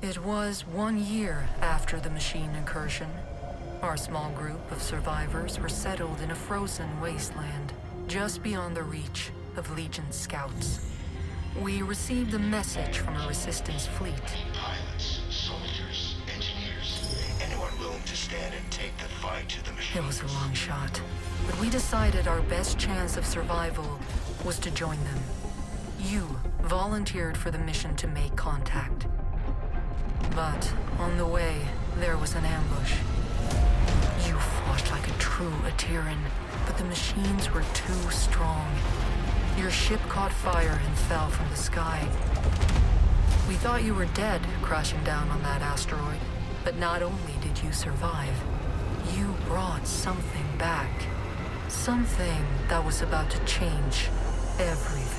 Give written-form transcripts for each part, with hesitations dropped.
It was 1 year after the machine incursion. Our small group of survivors were settled in a frozen wasteland, just beyond the reach of Legion's scouts. We received a message from a resistance fleet. Pilots, soldiers, engineers, anyone willing to stand and take the fight to the machines. It was a long shot, but we decided our best chance of survival was to join them. You volunteered for the mission to make contact. But on the way, there was an ambush. You fought like a true Atiran, but the machines were too strong. Your ship caught fire and fell from the sky. We thought you were dead, crashing down on that asteroid. But not only did you survive, you brought something back. Something that was about to change everything.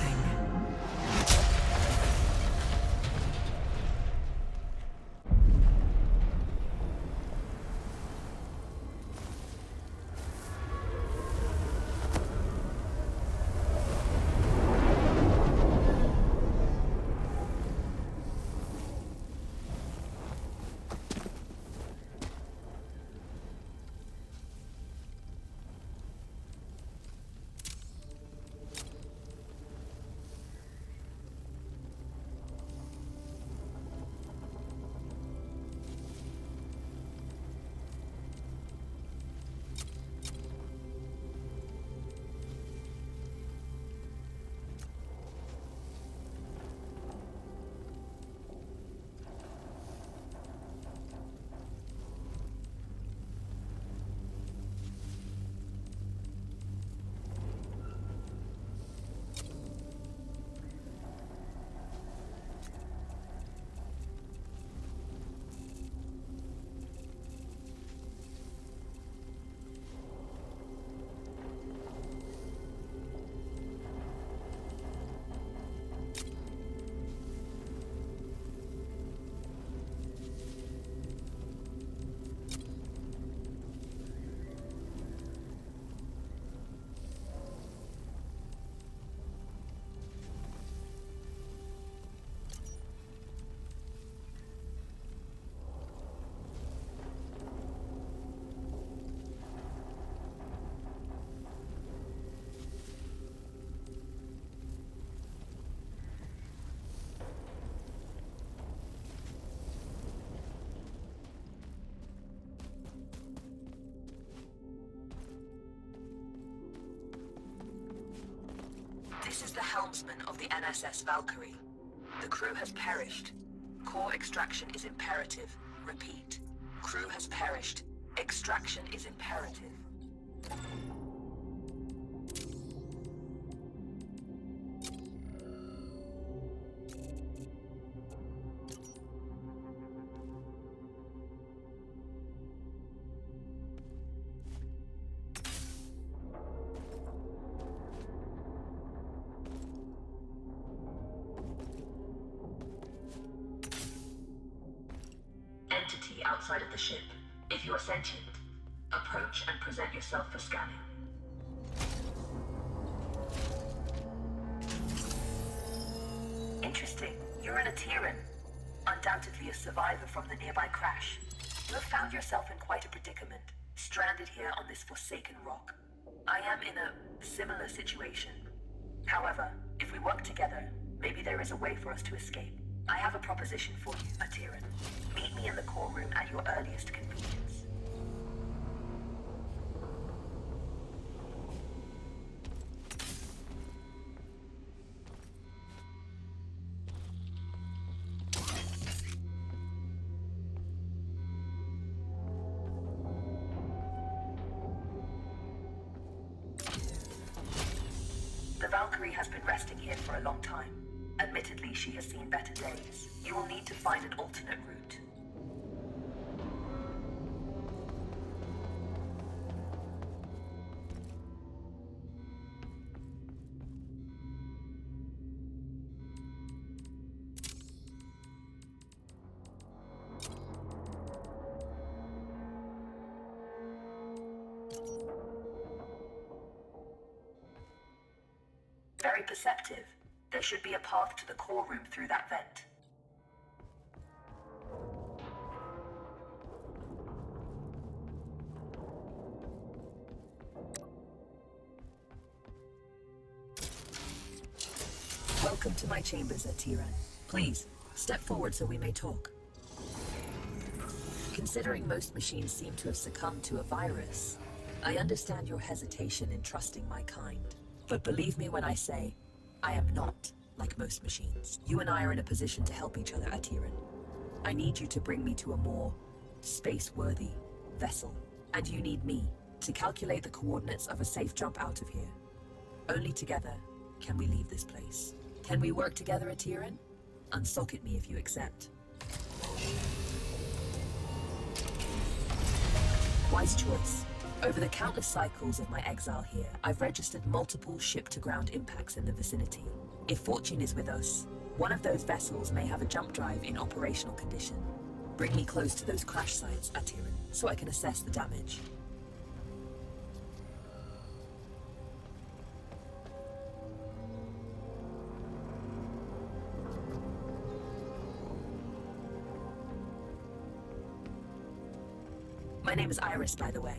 This is the helmsman of the NSS Valkyrie. The crew has perished. Core extraction is imperative. Repeat. Crew has perished. Extraction is imperative. Entity outside of the ship. If you are sentient, approach and present yourself for scanning. Interesting. You're an Atiran. Undoubtedly a survivor from the nearby crash. You have found yourself in quite a predicament, stranded here on this forsaken rock. I am in a similar situation. However, if we work together, maybe there is a way for us to escape. I have a proposition for you, Atiran. Meet me in the core room at your earliest convenience. The Valkyrie has been resting here for a long time. Admittedly, she has seen better days. You will need to find an alternate route. Very perceptive. There should be a path to the core room through that vent. Welcome to my chambers, Atiran. Please, step forward so we may talk. Considering most machines seem to have succumbed to a virus, I understand your hesitation in trusting my kind. But believe me when I say, I am not like most machines. You and I are in a position to help each other, Atiran. I need you to bring me to a more space-worthy vessel. And you need me to calculate the coordinates of a safe jump out of here. Only together can we leave this place. Can we work together, Atiran? Unsocket me if you accept. Wise choice. Over the countless cycles of my exile here, I've registered multiple ship-to-ground impacts in the vicinity. If fortune is with us, one of those vessels may have a jump drive in operational condition. Bring me close to those crash sites, Atiran, so I can assess the damage. My name is Iris, by the way.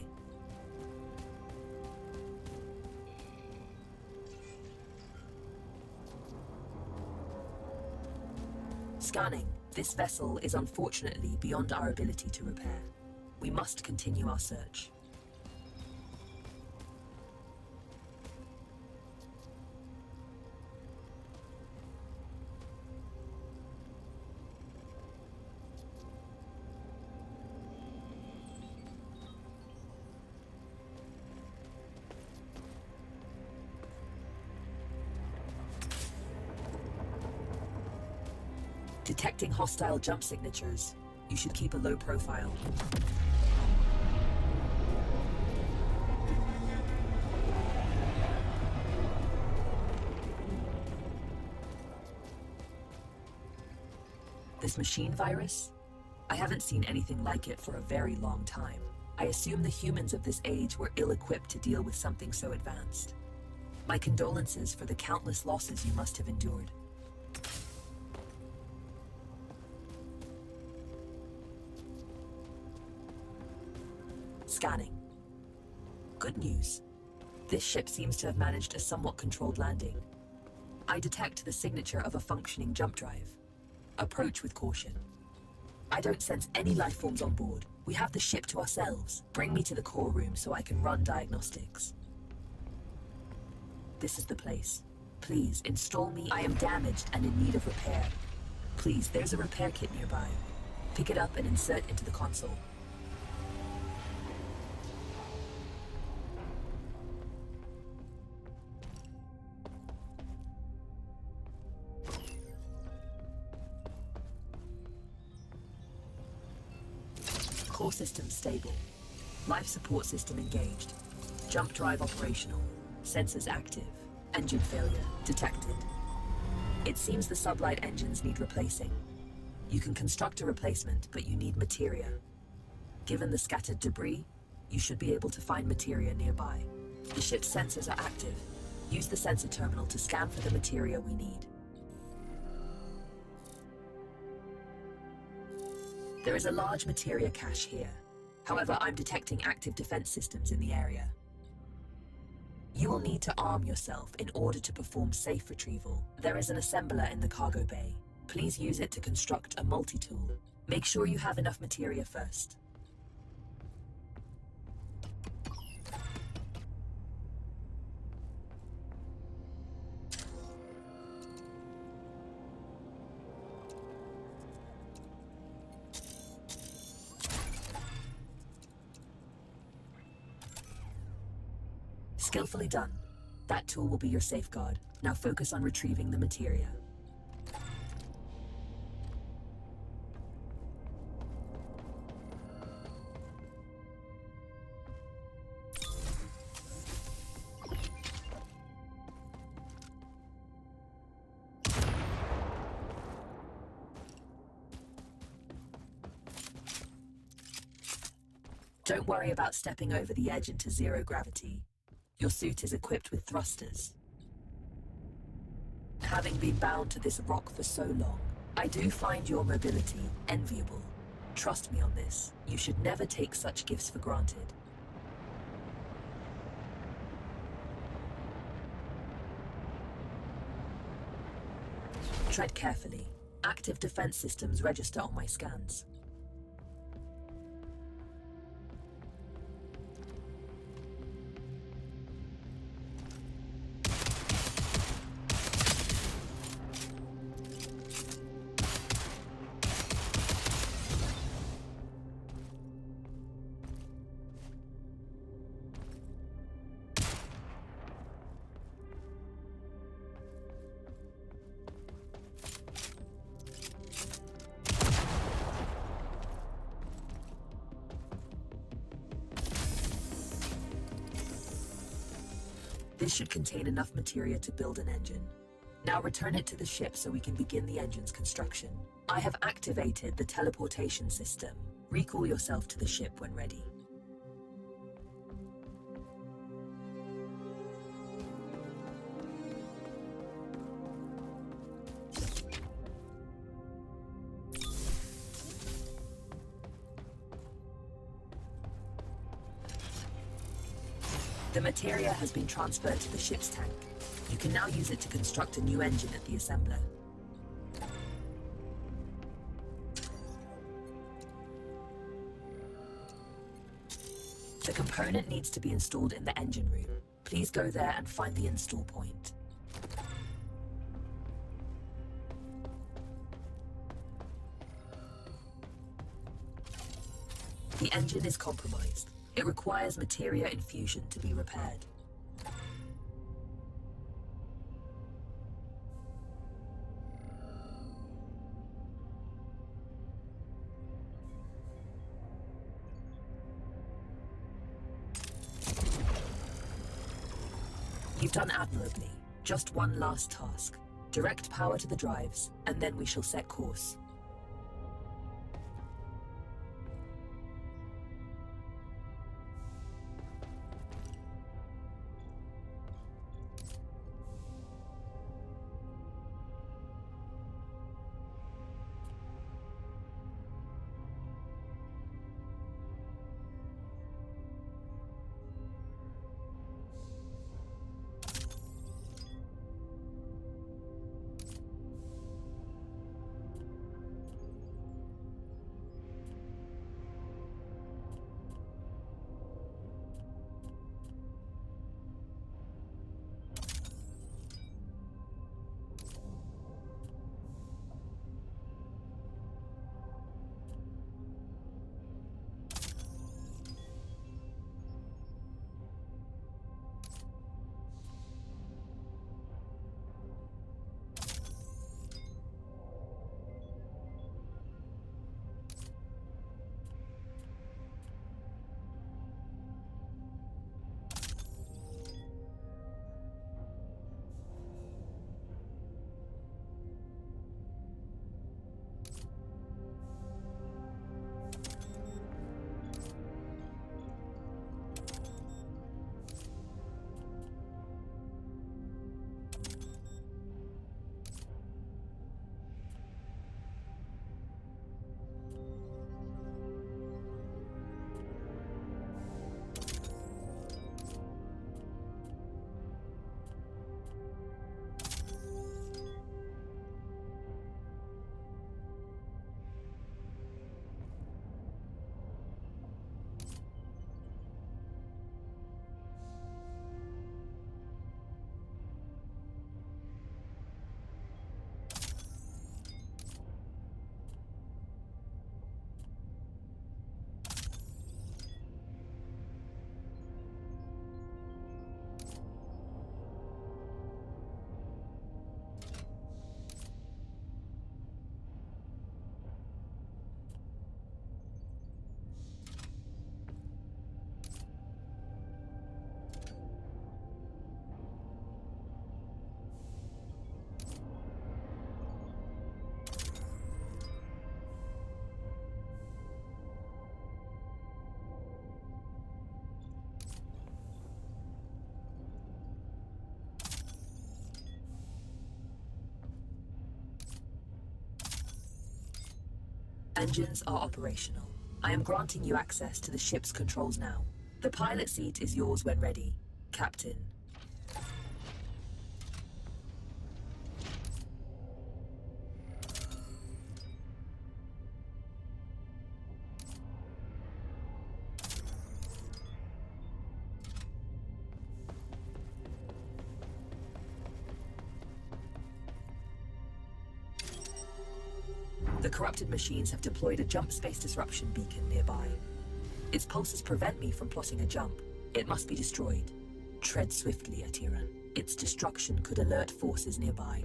Scanning. This vessel is unfortunately beyond our ability to repair. We must continue our search. Detecting hostile jump signatures. You should keep a low profile. This machine virus? I haven't seen anything like it for a very long time. I assume the humans of this age were ill-equipped to deal with something so advanced. My condolences for the countless losses you must have endured. Scanning. Good news. This ship seems to have managed a somewhat controlled landing. I detect the signature of a functioning jump drive. Approach with caution. I don't sense any life forms on board. We have the ship to ourselves. Bring me to the core room so I can run diagnostics. This is the place. Please, install me. I am damaged and in need of repair. Please, there's a repair kit nearby. Pick it up and insert into the console. Core system stable. Life support system engaged. Jump drive operational. Sensors active. Engine failure detected. It seems the sublight engines need replacing. You can construct a replacement, but you need materia. Given the scattered debris, you should be able to find materia nearby. The ship's sensors are active. Use the sensor terminal to scan for the materia we need. There is a large materia cache here. However, I'm detecting active defense systems in the area. You will need to arm yourself in order to perform safe retrieval. There is an assembler in the cargo bay. Please use it to construct a multi-tool. Make sure you have enough materia first. Skillfully done. That tool will be your safeguard. Now focus on retrieving the materia. Don't worry about stepping over the edge into zero gravity. Your suit is equipped with thrusters. Having been bound to this rock for so long, I do find your mobility enviable. Trust me on this. You should never take such gifts for granted. Tread carefully. Active defense systems register on my scans. This should contain enough materia to build an engine. Now return it to the ship so we can begin the engine's construction. I have activated the teleportation system. Recall yourself to the ship when ready. The materia has been transferred to the ship's tank. You can now use it to construct a new engine at the assembler. The component needs to be installed in the engine room. Please go there and find the install point. The engine is compromised. It requires materia infusion to be repaired. You've done admirably. Just one last task. Direct power to the drives, and then we shall set course. Engines are operational. I am granting you access to the ship's controls now. The pilot seat is yours when ready, Captain. The corrupted machines have deployed a jump space disruption beacon nearby. Its pulses prevent me from plotting a jump. It must be destroyed. Tread swiftly, Atiran. Its destruction could alert forces nearby.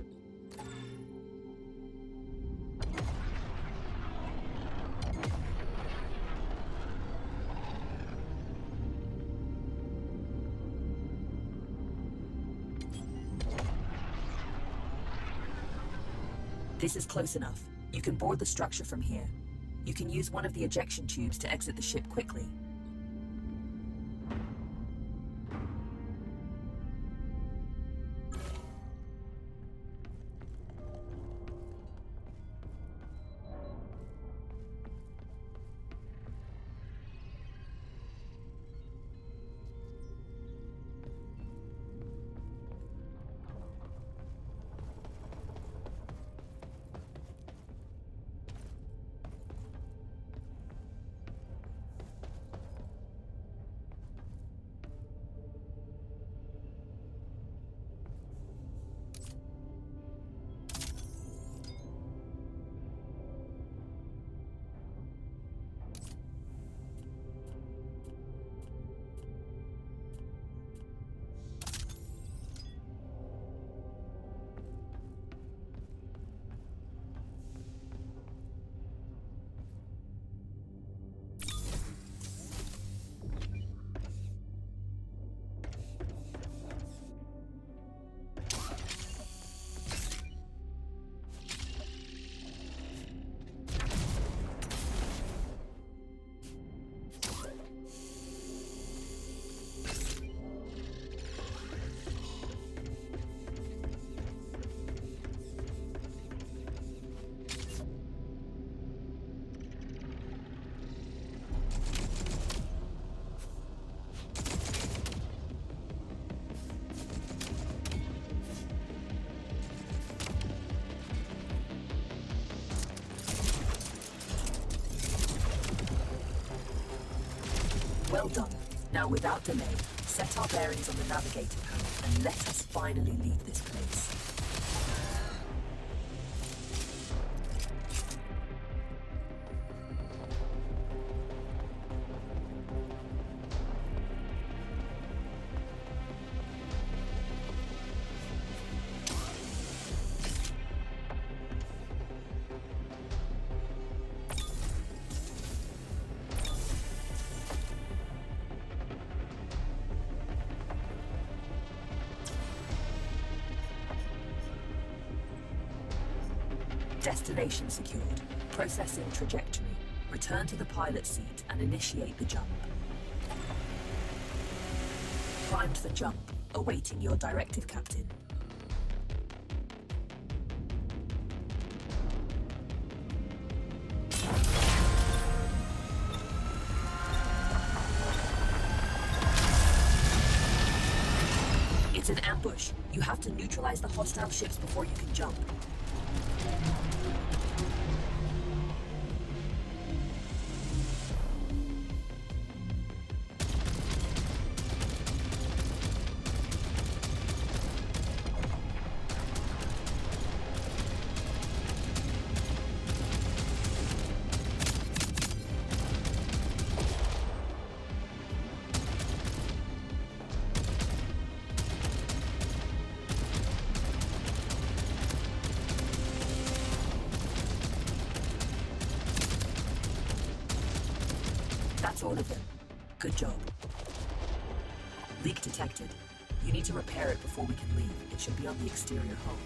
This is close enough. You can board the structure from here. You can use one of the ejection tubes to exit the ship quickly. Well done. Now, without delay, set our bearings on the navigator panel and let us finally leave this place. Destination secured. Processing trajectory. Return to the pilot seat and initiate the jump. Primed for jump. Awaiting your directive, Captain. It's an ambush. You have to neutralize the hostile ships before you can jump. That's all of them. Good job. Leak detected. You need to repair it before we can leave. It should be on the exterior hull.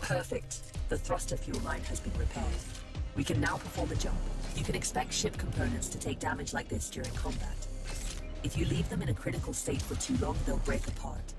Perfect. The thruster fuel line has been repaired. We can now perform a jump. You can expect ship components to take damage like this during combat. If you leave them in a critical state for too long, they'll break apart.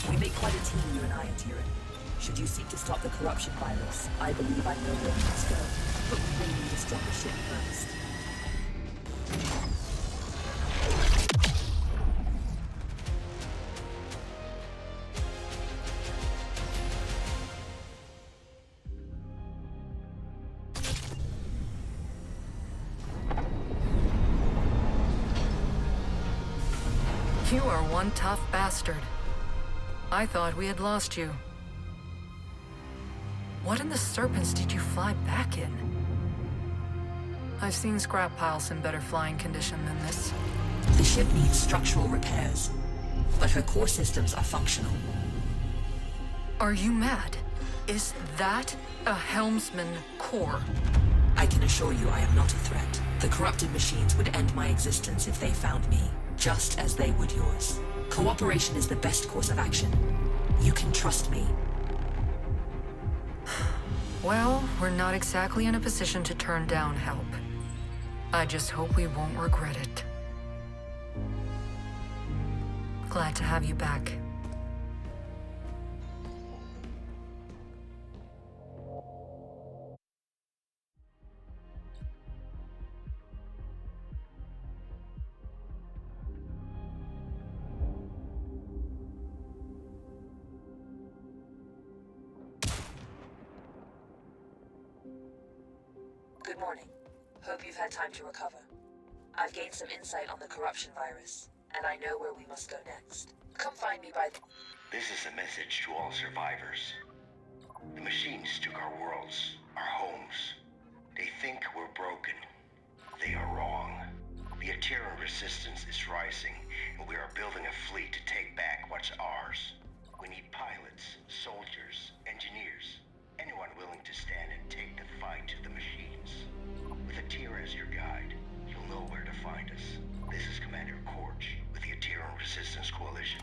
We make quite a team, you and I, Tyrion. Should you seek to stop the corruption virus, I believe I know where we must go. But we may need a stronger ship first. You are one tough bastard. I thought we had lost you. What in the serpents did you fly back in? I've seen scrap piles in better flying condition than this. The ship needs structural repairs, but her core systems are functional. Are you mad? Is that a helmsman core? I can assure you I am not a threat. The corrupted machines would end my existence if they found me, just as they would yours. Cooperation is the best course of action. You can trust me. Well, we're not exactly in a position to turn down help. I just hope we won't regret it. Glad to have you back. Good morning. Hope you've had time to recover. I've gained some insight on the corruption virus, and I know where we must go next. Come find me by the... This is a message to all survivors. The machines took our worlds, our homes. They think we're broken. They are wrong. The Ateran resistance is rising, and we are building a fleet to take back what's ours. We need pilots, soldiers, engineers, anyone willing to stand and take the fight to the machines. With Atira as your guide, you'll know where to find us. This is Commander Korch with the Ateran Resistance Coalition.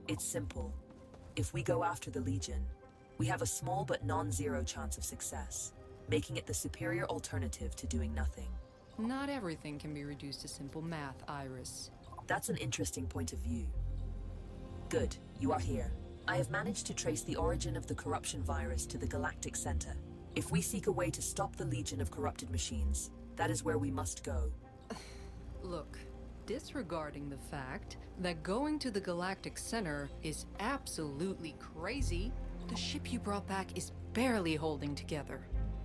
It's simple. If we go after the Legion, we have a small but non-zero chance of success, making it the superior alternative to doing nothing. Not everything can be reduced to simple math, Iris. That's an interesting point of view. Good, you are here. I have managed to trace the origin of the corruption virus to the galactic center. If we seek a way to stop the Legion of corrupted machines, that is where we must go. Look, disregarding the fact that going to the galactic center is absolutely crazy, the ship you brought back is barely holding together.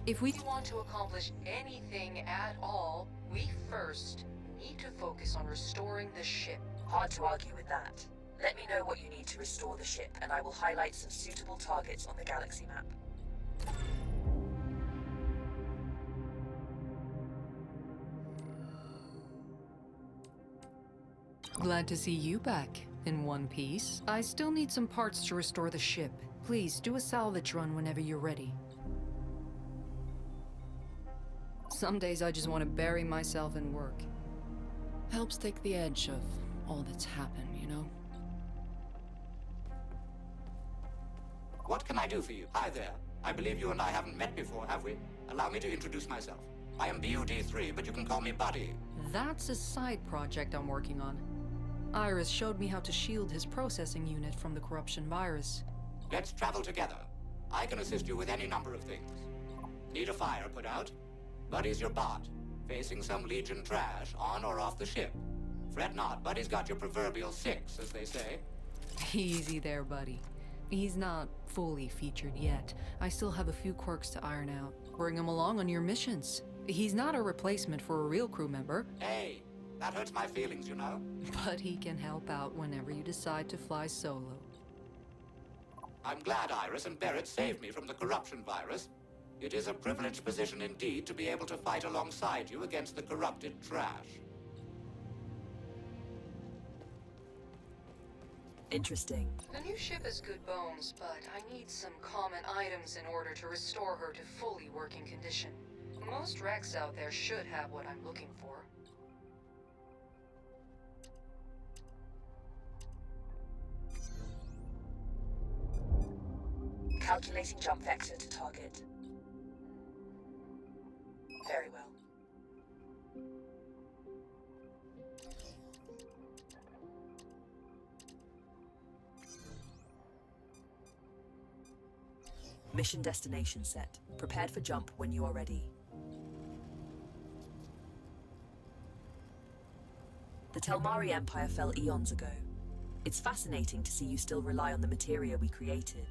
If we want to accomplish anything at all, we first need to focus on restoring the ship. Hard to argue with that. Let me know what you need to restore the ship, and I will highlight some suitable targets on the galaxy map. Glad to see you back in one piece. I still need some parts to restore the ship. Please do a salvage run whenever you're ready. Some days I just want to bury myself in work. Helps take the edge of all that's happened, you know? What can I do for you? Hi there. I believe you and I haven't met before, have we? Allow me to introduce myself. I am BUD3, but you can call me Buddy. That's a side project I'm working on. Iris showed me how to shield his processing unit from the corruption virus. Let's travel together. I can assist you with any number of things. Need a fire put out? Buddy's your bot, facing some Legion trash on or off the ship. Fret not, Buddy's got your proverbial 6, as they say. Easy there, buddy. He's not fully featured yet. I still have a few quirks to iron out. Bring him along on your missions. He's not a replacement for a real crew member. Hey, that hurts my feelings, you know. But he can help out whenever you decide to fly solo. I'm glad Iris and Barrett saved me from the corruption virus. It is a privileged position indeed to be able to fight alongside you against the corrupted trash. Interesting. The new ship has good bones, but I need some common items in order to restore her to fully working condition. Most wrecks out there should have what I'm looking for. Calculating jump vector to target. Very well. Mission destination set. Prepared for jump when you are ready. The Telmari Empire fell eons ago. It's fascinating to see you still rely on the materia we created.